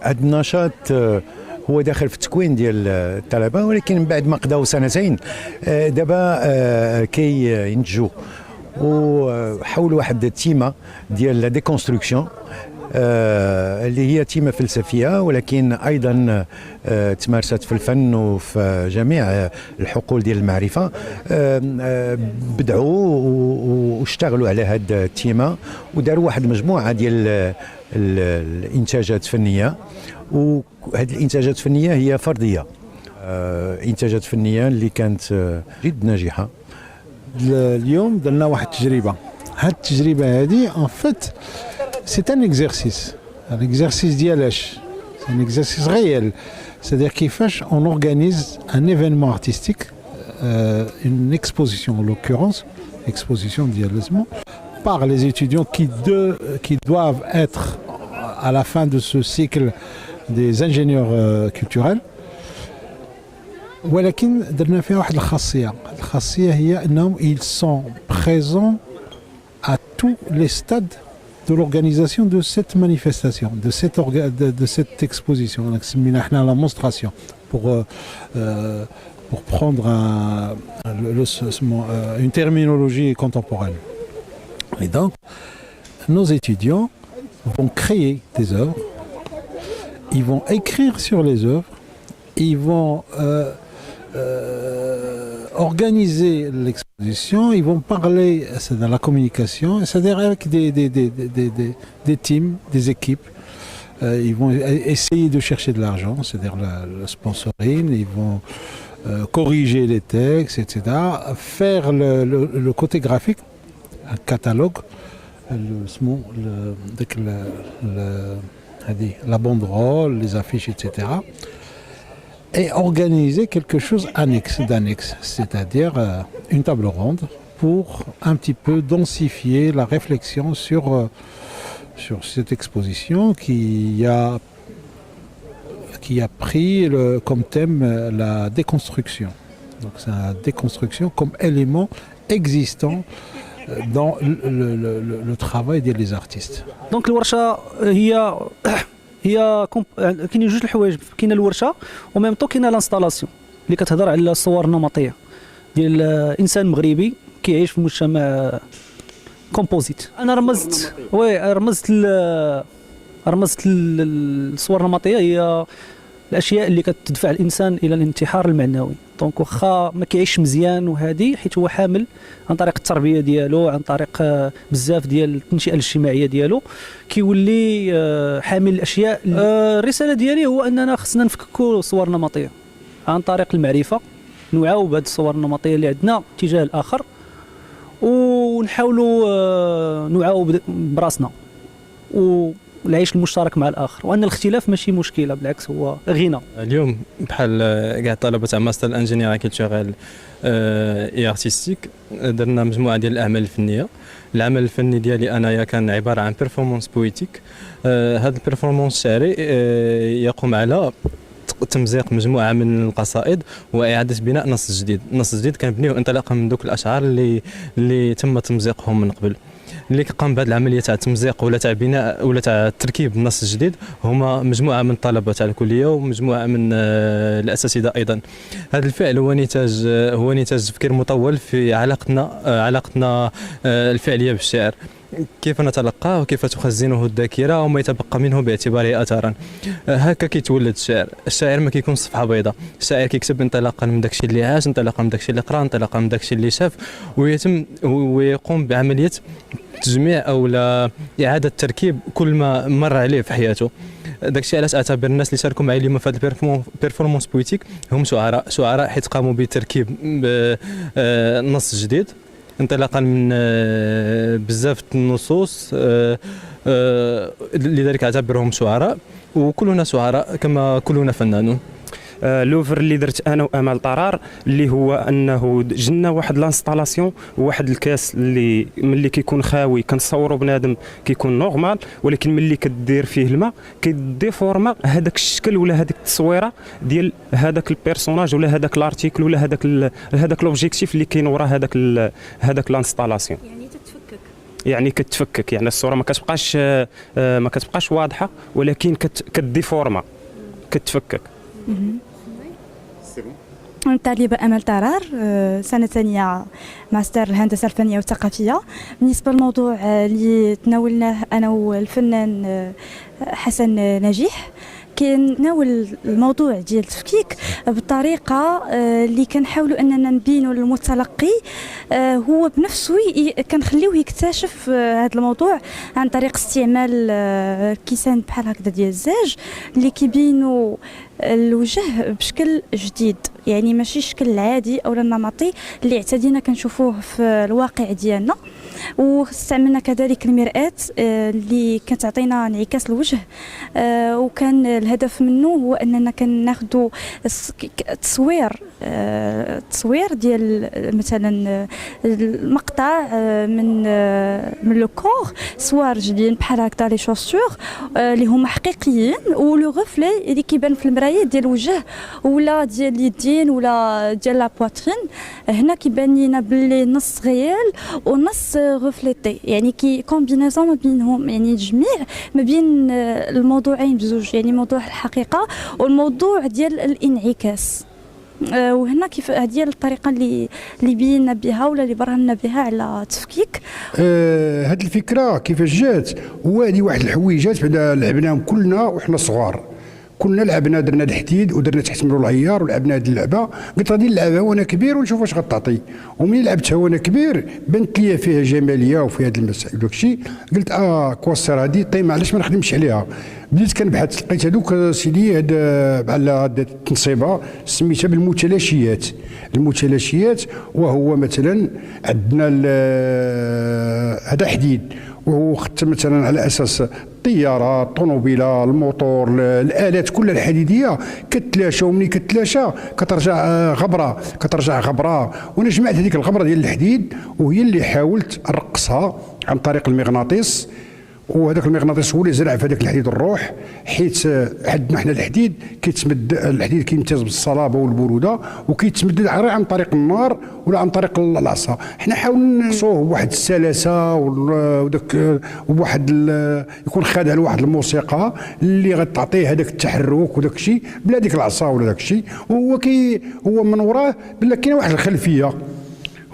هذا النشاط هو داخل في التكوين ديال الطلبه، ولكن بعد ما قضاو سنتين دابا كي ينتجوا وحول واحد التيمه ديال لا ديكونستركسيون اللي هي تيمه فلسفيه، ولكن ايضا تمارست في الفن وفي جميع الحقول ديال المعرفه. بدعوا واشتغلوا على هذه التيمه وداروا واحد المجموعه ديال الانتاجات فنيه، وهذه الانتاجات الفنيه هي فرديه، انتاجات فنيه اللي كانت جد ناجحه. اليوم درنا واحد التجربه، هذه التجربه هذه ان فيت سي ان اكزرسيس. الاكزرسيس ديالاش سي ان اكزرسيس ريال، c'est-à-dire كيفاش on organise un événement artistique, une exposition en l'occurrence, exposition dialogisme, par les étudiants qui doivent être à la fin de ce cycle des ingénieurs culturels. ولكن درنا فيها واحد الخاصية هي أنهم ils sont présents à tous les stades de l'organisation de cette manifestation, de cette exposition. On a la monstration pour prendre une terminologie contemporaine. Et donc, nos étudiants vont créer des œuvres, ils vont écrire sur les œuvres, ils vont organiser l'exposition, ils vont parler, c'est dans la communication, c'est-à-dire avec des teams, des équipes, ils vont essayer de chercher de l'argent, c'est-à-dire le sponsoring, ils vont corriger les textes, etc. Faire le côté graphique, un catalogue, la banderole, les affiches, etc. Et organiser quelque chose d'annexe, c'est-à-dire une table ronde pour un petit peu densifier la réflexion sur cette exposition qui a pris comme thème la déconstruction. Donc c'est la déconstruction comme élément existant dans le travail des artistes. دونك الورشه هي كاينين جوج الحوايج، كاينه الورشه وميم طو كاينه لانستالاسيون اللي كتهضر على الصور النمطيه ديال انسان مغربي كيعيش في مجتمع كومبوزيت. انا رمزت الصور النمطيه هي الاشياء اللي كتدفع الانسان الى الانتحار المعنوي. دونك واخا ما كيعيش مزيان وهذه حيت هو حامل عن طريق التربيه ديالو، عن طريق بزاف ديال التنشئه الاجتماعيه ديالو، كيولي حامل الاشياء. الرساله ديالي هو اننا خصنا نفككوا الصور النمطيه عن طريق المعرفه، نوعاو بهذه الصور النمطيه اللي عندنا تجاه الاخر، ونحاولوا نوعاو براسنا والعيش المشترك مع الاخر، وان الاختلاف ماشي مشكله، بالعكس هو غنى. اليوم بحال كاع الطلبه تاع ماستر انجينير كيلتورال اي ارتستيك درنا مجموعه ديال الاعمال الفنيه. العمل الفني ديالي انايا كان عباره عن بيرفورمانس بويتيك. هذا البيرفورمانس الشعري يقوم على تمزيق مجموعه من القصائد واعاده بناء نص جديد. النص الجديد كنبنيوه انطلاقا من دوك الاشعار اللي تم تمزيقهم من قبل. اللي كيقام بهذه العمليه تاع التمزيق ولا تاع بناء ولا تاع تركيب النص الجديد هما مجموعه من الطلبه تاع الكليه ومجموعه من الاساتذه ايضا. هذا الفعل هو نتاج تفكير مطول في علاقتنا الفعليه بالشعر، كيف نتلقاه وكيف تخزنه الذاكره وما يتبقى منه باعتباره اثرا. هكا كيتولد الشعر. الشاعر ما كيكون صفحه بيضاء، الشاعر كيكتب انطلاقا من داكشي اللي عاش، انطلاقا من داكشي اللي قرا، انطلاقا من داكشي اللي شاف، ويقوم بعمليه تجميع او لا اعاده تركيب كل ما مر عليه في حياته. داكشي علاش اعتبر الناس اللي شاركوا معي اليوم في هذا البيرفورمانس بويتيك هم شعراء حيت قاموا بتركيب نص جديد انطلاقا من بزاف النصوص، لذلك اعتبرهم شعراء، وكلنا شعراء كما كلنا فنانون. لوفر اللي درت انا وامال طرار اللي هو انه جنا واحد لانستالاسيون، واحد الكاس اللي ملي كيكون خاوي كنصوروا بنادم كيكون نورمال، ولكن ملي كدير فيه الماء كيديفورما هذاك الشكل ولا هذيك التصويره ديال هذاك البيرسوناج ولا هذاك لارتيكل ولا هذاك لوبجيكتيف اللي كاين ورا هذاك لانستالاسيون. يعني كتفكك، يعني الصوره ما كتبقاش واضحه ولكن كديفورما كتفكك. طالبة أمل طرار، سنة ثانية ماستر الهندسة الفنية والثقافية. بالنسبة للموضوع اللي تناولناه أنا والفنان حسن نجيح، كناول الموضوع ديال التفكيك بطريقه اللي كنحاولوا اننا نبينوا للمتلقي هو بنفسه كنخليوه يكتشف هذا الموضوع عن طريق استعمال كيسان بحال هكذا ديال الزاج اللي كيبينوا الوجه بشكل جديد، يعني ماشي الشكل العادي او النمطي اللي اعتدينا كنشوفوه في الواقع ديالنا. واستعملنا كذلك المرآة اللي كتعطينا انعكاس الوجه، وكان الهدف منه هو اننا كناخذوا تصوير ديال مثلا المقطع من لو كور، صور جديين بحال هكذا لي شوسور اللي هما حقيقيين، ولو غوفلي اللي كيبان في المرايه ديال الوجه ولا ديال اليدين ولا ديال لا بواترين. هنا كيبان لينا باللي نص غيال ونص غوفليتي، يعني كي كومبينيزون ما بينهم، يعني تجميع ما بين الموضوعين بزوج، يعني موضوع الحقيقه والموضوع ديال الانعكاس. وهنا كيف هذه الطريقه اللي بينا بها ولا اللي برهنا بها على التفكيك. هذه الفكره كيفاش جات، هو هذه واحد الحويجات بعدا لعبناهم كلنا وحنا صغار، كنا لعبنا درنا الحديد ودرنا تحت مرو العيار ولعبنا هذه اللعبه. قلت غادي نلعبها وانا كبير ونشوف واش غتعطي. ومنين لعبتها وانا كبير بنت لي فيها جماليه وفي هذه المسائل وداك الشيء. قلت كواسير هذه طيب علاش ما نخدمش عليها. بديت كنبحث لقيت هذوك سيدي هاد بحال هاد التنصيبه سميتها بالمتلاشيات. المتلاشيات وهو مثلا عندنا هذا حديد وهو خدت مثلا على اساس الطياره، الطوموبيله، الموتور، الالات كلها الحديديه كتلاشى، ومني كتلاشى كترجع غبره كترجع غبره. وانا جمعت هذيك الغبره ديال الحديد وهي اللي حاولت نرقصها عن طريق المغناطيس. وهذاك المغناطيس هو اللي زرع في هذاك الحديد الروح، حيت عندنا حنا الحديد كيتمد، الحديد كيمتاز بالصلابه والبروده وكيتمدد عن طريق النار ولا عن طريق العصا. حنا حاولنا نقصوه بواحد السلاسه وداك وبواحد يكون خادع لواحد الموسيقى اللي غتعطيه هذاك التحرك وداك الشيء بلا ديك العصا ولا داك الشيء. هو من وراه بلا كاينه واحد الخلفيه.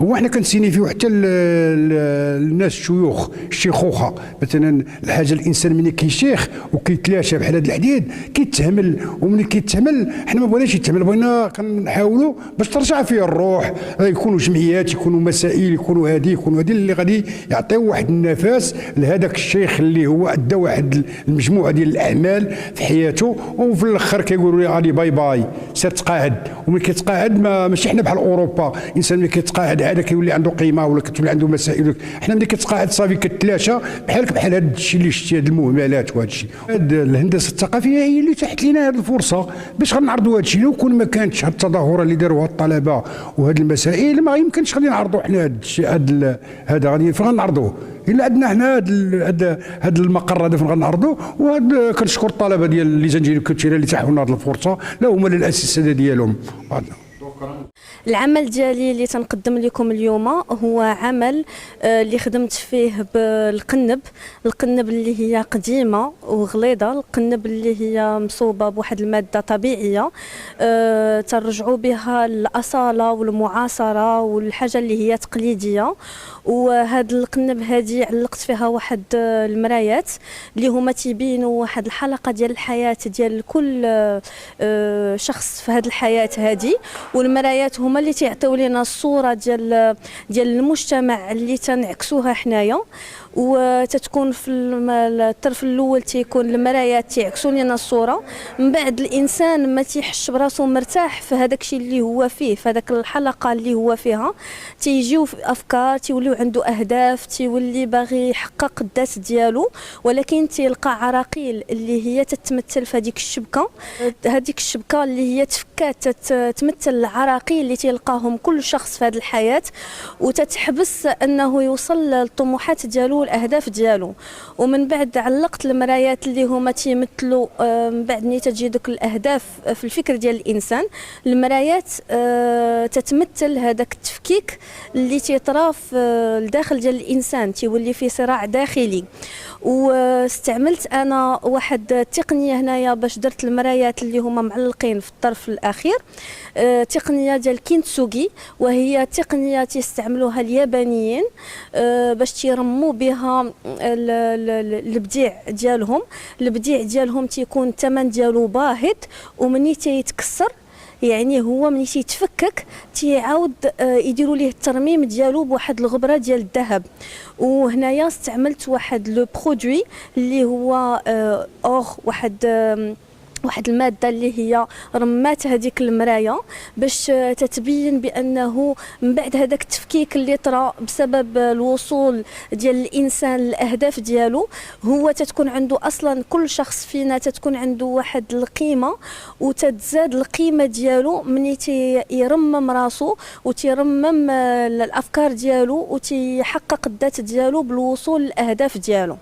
هو احنا كنسيني فيه حتى الناس الشيوخ الشيخوخه مثلا. الحاجه الانسان ملي كيشيخ وكيتلاشى بحال هذا الحديد كيتهمل، وملي كيتهمل حنا ما بغيناش يتهمل، بغينا كنحاولوا باش ترجع فيه الروح. يكونوا جمعيات، يكونوا مسائل، يكونوا هذه اللي غادي يعطيو واحد النفس لهذاك الشيخ اللي هو ادى واحد المجموعه ديال الاعمال في حياته. وفي الاخر كيقولوا لي غادي باي باي سير تقاعد. وملي كيتقاعد ماشي حنا بحال اوروبا، الانسان ملي كيتقاعد هذا كيولي عنده قيمه ولا كتولي عنده مسائل. حنا ملي كتقاعد صافي كتلاشى بحال هذا الشيء اللي شتي، هذه المهملات وهذا الشيء. الهندسه الثقافيه هي اللي تحت لنا هذه الفرصه باش غنعرضوا هذا الشيء. لو كون ما كانتش هذه التظاهره اللي داروها الطلبه وهذه المسائل ما يمكنش غادي نعرضوا حنا هذا الشيء. هذا غادي فين غنعرضوه؟ الا عندنا حنا هذا المقر هذا فين غنعرضوه. وهذا كنشكر الطلبه ديال اللي جنجي الكوتشيره اللي تاحوا لنا هذه الفرصه، لا هما لا الاساتذه ديالهم. العمل ديالي اللي تنقدم لكم اليوم هو عمل اللي خدمت فيه بالقنب. القنب اللي هي قديمه وغليظه، القنب اللي هي مصوبه بواحد الماده طبيعيه ترجعوا بها الاصاله والمعاصره والحاجه اللي هي تقليديه. وهاد القنب هذه علقت فيها واحد المرايات اللي هما تيبينوا واحد الحلقه ديال الحياه ديال كل شخص في هاد الحياه هذه. والمرايات هما اللي تيعطيو لنا الصوره ديال المجتمع اللي تنعكسوها حنايا. وتتكون في الطرف الاول تيكون المرايات تيعكسوا لنا الصوره. من بعد الانسان ما تيحش براسو مرتاح في هذاك الشيء اللي هو فيه، في هذاك الحلقه اللي هو فيها تيجيو افكار، تيوليو عنده اهداف، تيولي باغي يحقق الذات ديالو، ولكن تيلقى عراقيل اللي هي تتمثل في هذيك الشبكه. هذيك الشبكه اللي هي تفكات تمثل العراقيل اللي تيلقاهم كل شخص في هذه الحياه، وتتحبس انه يوصل للطموحات ديالو الاهداف ديالو. ومن بعد علقت المرايات اللي هما تيمثلوا من بعد ملي تجي دوك الاهداف في الفكر ديال الانسان. المرايات تتمثل هذاك التفكيك اللي تيطرا في الداخل ديال الانسان، تيولي فيه صراع داخلي. واستعملت انا واحد التقنيه هنايا باش درت المرايات اللي هما معلقين في الطرف الاخير، تقنيه ديال كينتسوغي، وهي تقنيه تيستعملوها اليابانيين باش تيرموا بها الابداع ديالهم. الابداع ديالهم تيكون الثمن ديالو باهظ، ومني تيتكسر يعني هو ملي تيتفكك تيعاود يديروا ليه الترميم ديالو بواحد الغبره ديال الذهب. وهنايا استعملت واحد لو برودوي اللي هو اور واحد الماده اللي هي رمات هذيك المرايه باش تتبين بانه من بعد هذاك التفكيك اللي طرا بسبب الوصول ديال الانسان للاهداف ديالو، هو تتكون عنده اصلا كل شخص فينا تتكون عنده واحد القيمه، وتتزاد القيمه ديالو ملي تيرمم راسو وتيرمم الافكار ديالو وتيحقق الذات ديالو بالوصول للاهداف ديالو.